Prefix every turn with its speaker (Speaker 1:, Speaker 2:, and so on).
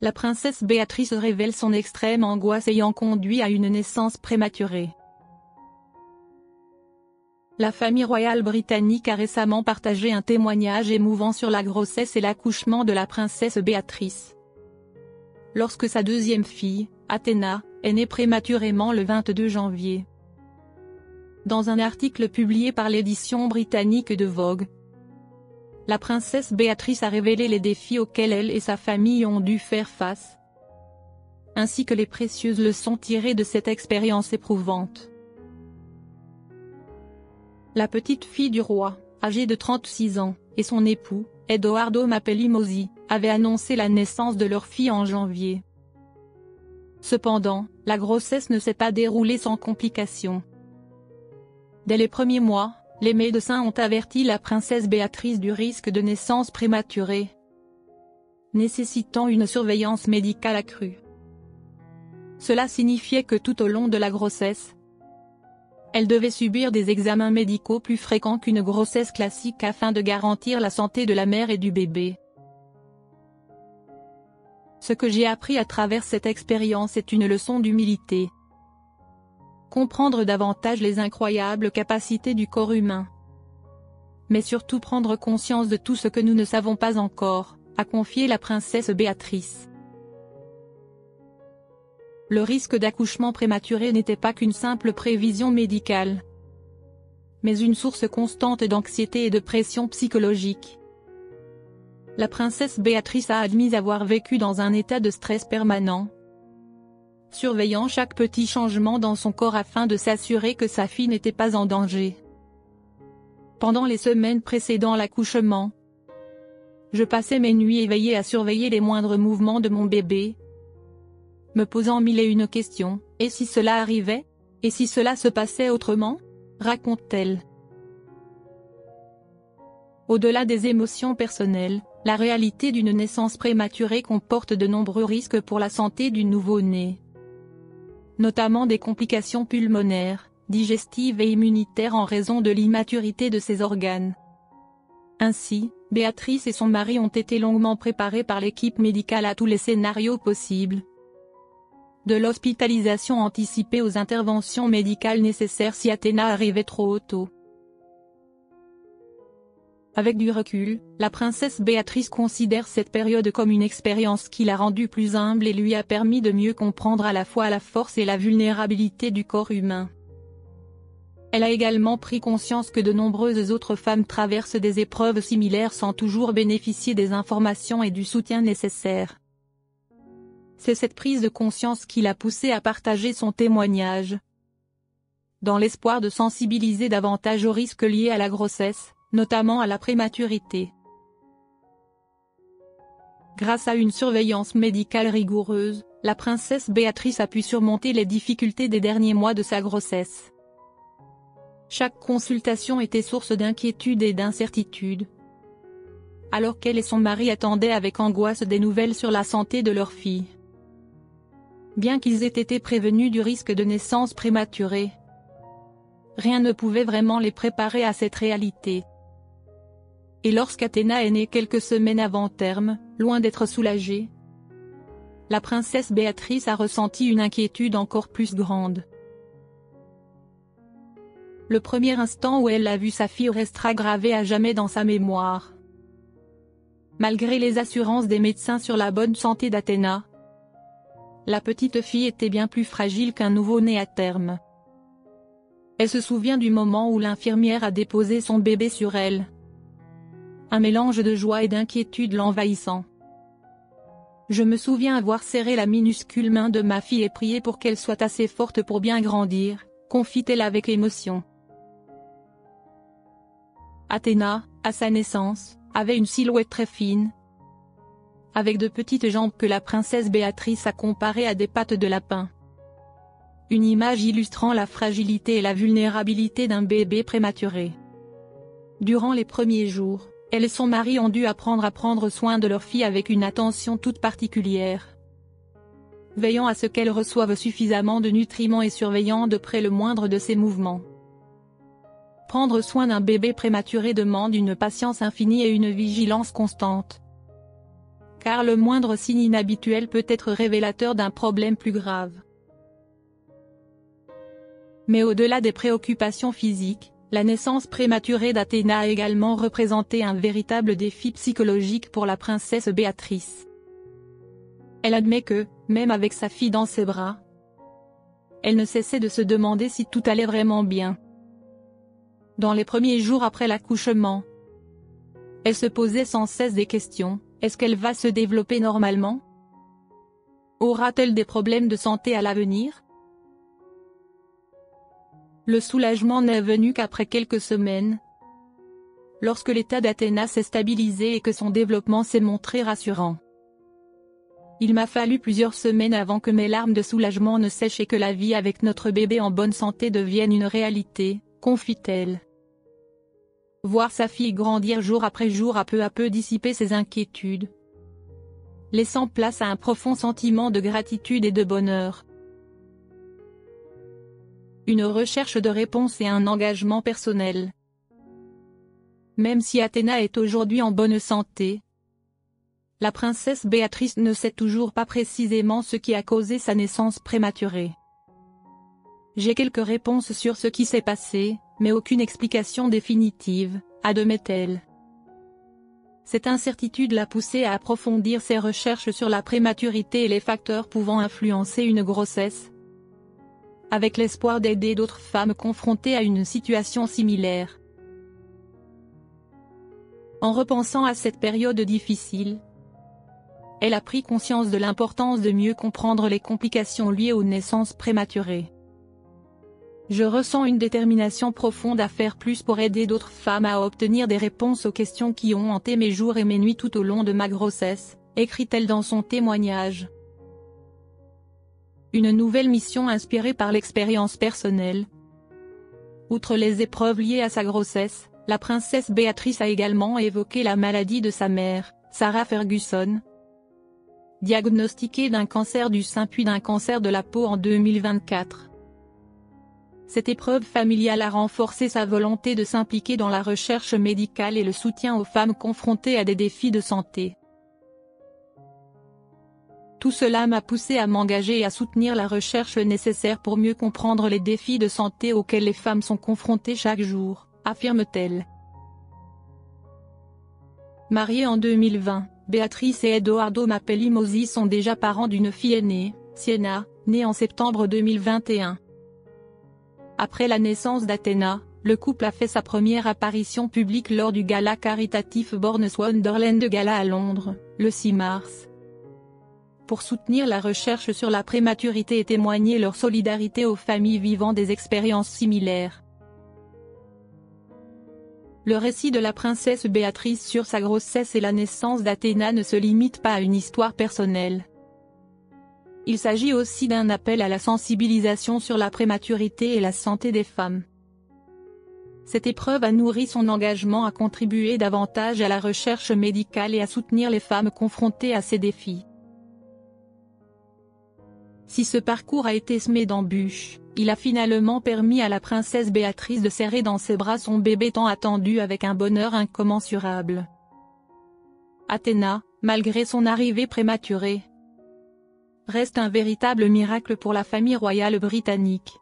Speaker 1: La princesse Béatrice révèle son extrême angoisse ayant conduit à une naissance prématurée. La famille royale britannique a récemment partagé un témoignage émouvant sur la grossesse et l'accouchement de la princesse Béatrice. Lorsque sa deuxième fille, Athéna, est née prématurément le 22 janvier. Dans un article publié par l'édition britannique de Vogue, la princesse Béatrice a révélé les défis auxquels elle et sa famille ont dû faire face, ainsi que les précieuses leçons tirées de cette expérience éprouvante. La petite fille du roi, âgée de 36 ans, et son époux, Edoardo Mapelli Mossi, avaient annoncé la naissance de leur fille en janvier. Cependant, la grossesse ne s'est pas déroulée sans complications. Dès les premiers mois, les médecins ont averti la princesse Béatrice du risque de naissance prématurée, nécessitant une surveillance médicale accrue. Cela signifiait que tout au long de la grossesse, elle devait subir des examens médicaux plus fréquents qu'une grossesse classique afin de garantir la santé de la mère et du bébé. Ce que j'ai appris à travers cette expérience est une leçon d'humilité. Comprendre davantage les incroyables capacités du corps humain. Mais surtout prendre conscience de tout ce que nous ne savons pas encore, a confié la princesse Béatrice. Le risque d'accouchement prématuré n'était pas qu'une simple prévision médicale, mais une source constante d'anxiété et de pression psychologique. La princesse Béatrice a admis avoir vécu dans un état de stress permanent, surveillant chaque petit changement dans son corps afin de s'assurer que sa fille n'était pas en danger. Pendant les semaines précédant l'accouchement, je passais mes nuits éveillée à surveiller les moindres mouvements de mon bébé, me posant mille et une questions. Et si cela arrivait? Et si cela se passait autrement? Raconte-t-elle. Au-delà des émotions personnelles, la réalité d'une naissance prématurée comporte de nombreux risques pour la santé du nouveau-né, notamment des complications pulmonaires, digestives et immunitaires en raison de l'immaturité de ses organes. Ainsi, Béatrice et son mari ont été longuement préparés par l'équipe médicale à tous les scénarios possibles, de l'hospitalisation anticipée aux interventions médicales nécessaires si Athéna arrivait trop tôt. Avec du recul, la princesse Béatrice considère cette période comme une expérience qui l'a rendue plus humble et lui a permis de mieux comprendre à la fois la force et la vulnérabilité du corps humain. Elle a également pris conscience que de nombreuses autres femmes traversent des épreuves similaires sans toujours bénéficier des informations et du soutien nécessaires. C'est cette prise de conscience qui l'a poussée à partager son témoignage, dans l'espoir de sensibiliser davantage aux risques liés à la grossesse, notamment à la prématurité. Grâce à une surveillance médicale rigoureuse, la princesse Béatrice a pu surmonter les difficultés des derniers mois de sa grossesse. Chaque consultation était source d'inquiétude et d'incertitude, alors qu'elle et son mari attendaient avec angoisse des nouvelles sur la santé de leur fille. Bien qu'ils aient été prévenus du risque de naissance prématurée, rien ne pouvait vraiment les préparer à cette réalité. Et lorsqu'Athéna est née quelques semaines avant terme, loin d'être soulagée, la princesse Béatrice a ressenti une inquiétude encore plus grande. Le premier instant où elle a vu sa fille restera gravé à jamais dans sa mémoire. Malgré les assurances des médecins sur la bonne santé d'Athéna, la petite fille était bien plus fragile qu'un nouveau-né à terme. Elle se souvient du moment où l'infirmière a déposé son bébé sur elle. Un mélange de joie et d'inquiétude l'envahissant. Je me souviens avoir serré la minuscule main de ma fille et prié pour qu'elle soit assez forte pour bien grandir, confie-t-elle avec émotion. Athéna, à sa naissance, avait une silhouette très fine, avec de petites jambes que la princesse Béatrice a comparées à des pattes de lapin. Une image illustrant la fragilité et la vulnérabilité d'un bébé prématuré. Durant les premiers jours, elle et son mari ont dû apprendre à prendre soin de leur fille avec une attention toute particulière, veillant à ce qu'elle reçoive suffisamment de nutriments et surveillant de près le moindre de ses mouvements. Prendre soin d'un bébé prématuré demande une patience infinie et une vigilance constante, car le moindre signe inhabituel peut être révélateur d'un problème plus grave. Mais au-delà des préoccupations physiques, la naissance prématurée d'Athéna a également représenté un véritable défi psychologique pour la princesse Béatrice. Elle admet que, même avec sa fille dans ses bras, elle ne cessait de se demander si tout allait vraiment bien. Dans les premiers jours après l'accouchement, elle se posait sans cesse des questions: est-ce qu'elle va se développer normalement? Aura-t-elle des problèmes de santé à l'avenir? Le soulagement n'est venu qu'après quelques semaines, lorsque l'état d'Athéna s'est stabilisé et que son développement s'est montré rassurant. Il m'a fallu plusieurs semaines avant que mes larmes de soulagement ne sèchent et que la vie avec notre bébé en bonne santé devienne une réalité, confie-t-elle. Voir sa fille grandir jour après jour a peu à peu dissipé ses inquiétudes, laissant place à un profond sentiment de gratitude et de bonheur. Une recherche de réponse et un engagement personnel. Même si Athéna est aujourd'hui en bonne santé, la princesse Béatrice ne sait toujours pas précisément ce qui a causé sa naissance prématurée. J'ai quelques réponses sur ce qui s'est passé, mais aucune explication définitive, admet-elle. Cette incertitude l'a poussée à approfondir ses recherches sur la prématurité et les facteurs pouvant influencer une grossesse, avec l'espoir d'aider d'autres femmes confrontées à une situation similaire. En repensant à cette période difficile, elle a pris conscience de l'importance de mieux comprendre les complications liées aux naissances prématurées. Je ressens une détermination profonde à faire plus pour aider d'autres femmes à obtenir des réponses aux questions qui ont hanté mes jours et mes nuits tout au long de ma grossesse, écrit-elle dans son témoignage. Une nouvelle mission inspirée par l'expérience personnelle. Outre les épreuves liées à sa grossesse, la princesse Béatrice a également évoqué la maladie de sa mère, Sarah Ferguson, diagnostiquée d'un cancer du sein puis d'un cancer de la peau en 2024. Cette épreuve familiale a renforcé sa volonté de s'impliquer dans la recherche médicale et le soutien aux femmes confrontées à des défis de santé. Tout cela m'a poussé à m'engager et à soutenir la recherche nécessaire pour mieux comprendre les défis de santé auxquels les femmes sont confrontées chaque jour, affirme-t-elle. Mariée en 2020, Béatrice et Edoardo Mapelli Mozzi sont déjà parents d'une fille aînée, Sienna, née en septembre 2021. Après la naissance d'Athéna, le couple a fait sa première apparition publique lors du gala caritatif Born's Wonderland Gala à Londres, le 6 mars. Pour soutenir la recherche sur la prématurité et témoigner leur solidarité aux familles vivant des expériences similaires. Le récit de la princesse Béatrice sur sa grossesse et la naissance d'Athéna ne se limite pas à une histoire personnelle. Il s'agit aussi d'un appel à la sensibilisation sur la prématurité et la santé des femmes. Cette épreuve a nourri son engagement à contribuer davantage à la recherche médicale et à soutenir les femmes confrontées à ces défis. Si ce parcours a été semé d'embûches, il a finalement permis à la princesse Béatrice de serrer dans ses bras son bébé tant attendu avec un bonheur incommensurable. Athéna, malgré son arrivée prématurée, reste un véritable miracle pour la famille royale britannique.